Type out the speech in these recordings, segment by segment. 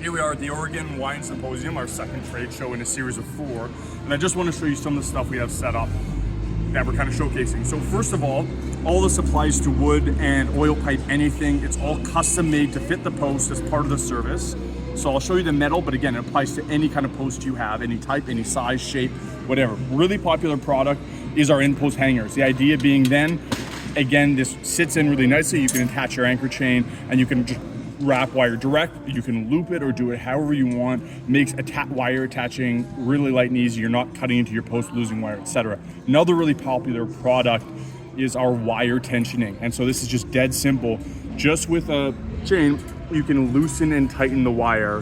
Here we are at the Oregon Wine Symposium, our second trade show in a series of 4. And I just want to show you some of the stuff we have set up that we're kind of showcasing. So first of all this applies to wood and oil pipe, anything. It's all custom made to fit the post as part of the service. So I'll show you the metal, but again, it applies to any kind of post you have, any type, any size, shape, whatever. Really popular product is our in-post hangers. The idea being then, again, this sits in really nicely. You can attach your anchor chain and you can just wrap wire direct. You can loop it or do it however you want. Makes wire attaching really light and easy. You're not cutting into your post, losing wire, etc. Another really popular product is our wire tensioning. And so this is just dead simple. Just with a chain, you can loosen and tighten the wire,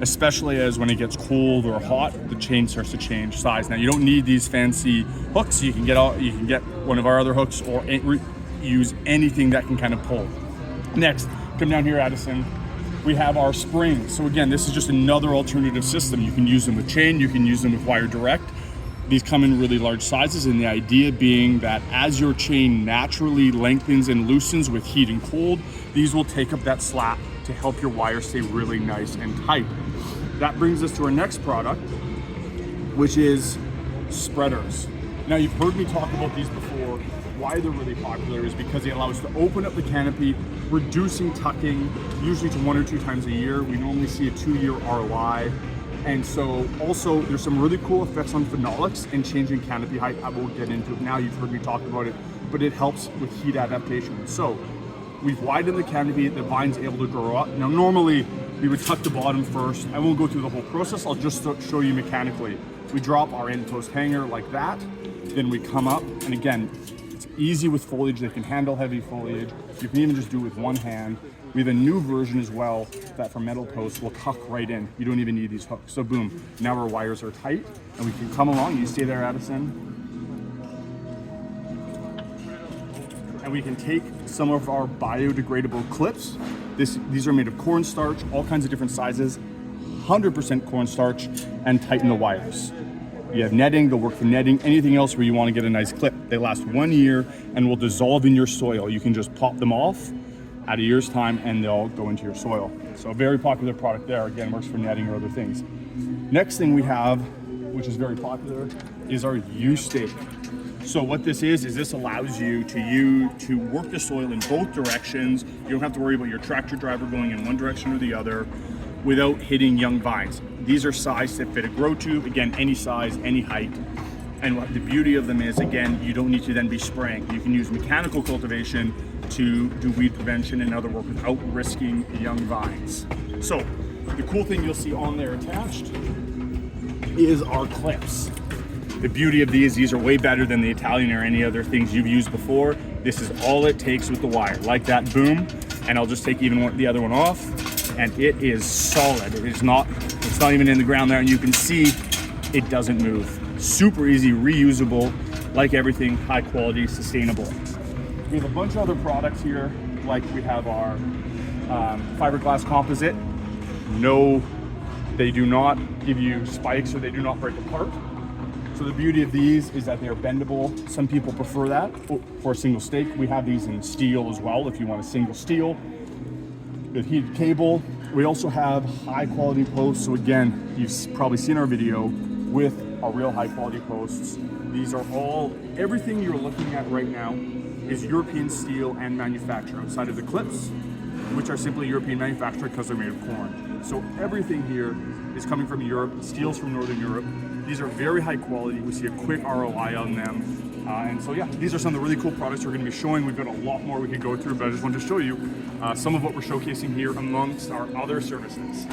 especially as when it gets cold or hot, the chain starts to change size. Now you don't need these fancy hooks. You can get one of our other hooks or use anything that can kind of pull. Next, come down here, Addison. We have our springs. So again, this is just another alternative system. You can use them with chain, you can use them with wire direct. These come in really large sizes, and the idea being that as your chain naturally lengthens and loosens with heat and cold, these will take up that slack to help your wire stay really nice and tight. That brings us to our next product, which is spreaders. Now you've heard me talk about these before. Why they're really popular is because they allow us to open up the canopy, reducing tucking, usually to 1 or 2 times a year. We normally see a 2-year ROI. And so also there's some really cool effects on phenolics and changing canopy height. I won't get into it now, you've heard me talk about it, but it helps with heat adaptation. So we've widened the canopy, the vine's able to grow up. Now normally we would tuck the bottom first. I won't go through the whole process, I'll just show you mechanically. We drop our end post hanger like that, then we come up, and again, it's easy with foliage, they can handle heavy foliage. You can even just do it with one hand. We have a new version as well that for metal posts will tuck right in. You don't even need these hooks. So boom, now our wires are tight and we can come along. You stay there, Addison. And we can take some of our biodegradable clips. These are made of cornstarch, all kinds of different sizes, 100% cornstarch, and tighten the wires. You have netting, they'll work for netting, anything else where you want to get a nice clip. They last 1 year and will dissolve in your soil. You can just pop them off at a year's time and they'll go into your soil. So a very popular product there. Again, works for netting or other things. Next thing we have, which is very popular, is our U-stake. So what this is this allows you to work the soil in both directions. You don't have to worry about your tractor driver going in one direction or the other without hitting young vines. These are sized to fit a grow tube, again, any size, any height. And what the beauty of them is, again, you don't need to then be spraying. You can use mechanical cultivation to do weed prevention and other work without risking young vines. So the cool thing you'll see on there attached is our clips. The beauty of these are way better than the Italian or any other things you've used before. This is all it takes with the wire, like that, boom. And I'll just take the other one off, and it is solid. It's not even in the ground there, and you can see it doesn't move. Super easy, reusable, like everything, high quality, sustainable. We have a bunch of other products here, like we have our fiberglass composite. No, they do not give you spikes or they do not break apart. So the beauty of these is that they're bendable. Some people prefer that for a single stake. We have these in steel as well if you want a single steel. With heated cable. We also have high quality posts. So again, you've probably seen our video with our real high quality posts. These are everything you're looking at right now is European steel and manufacture outside of the clips, which are simply European manufactured because they're made of corn. So everything here is coming from Europe, steel's from Northern Europe. These are very high quality. We see a quick ROI on them. And so yeah, these are some of the really cool products we're gonna be showing. We've got a lot more we could go through, but I just wanted to show you some of what we're showcasing here amongst our other services.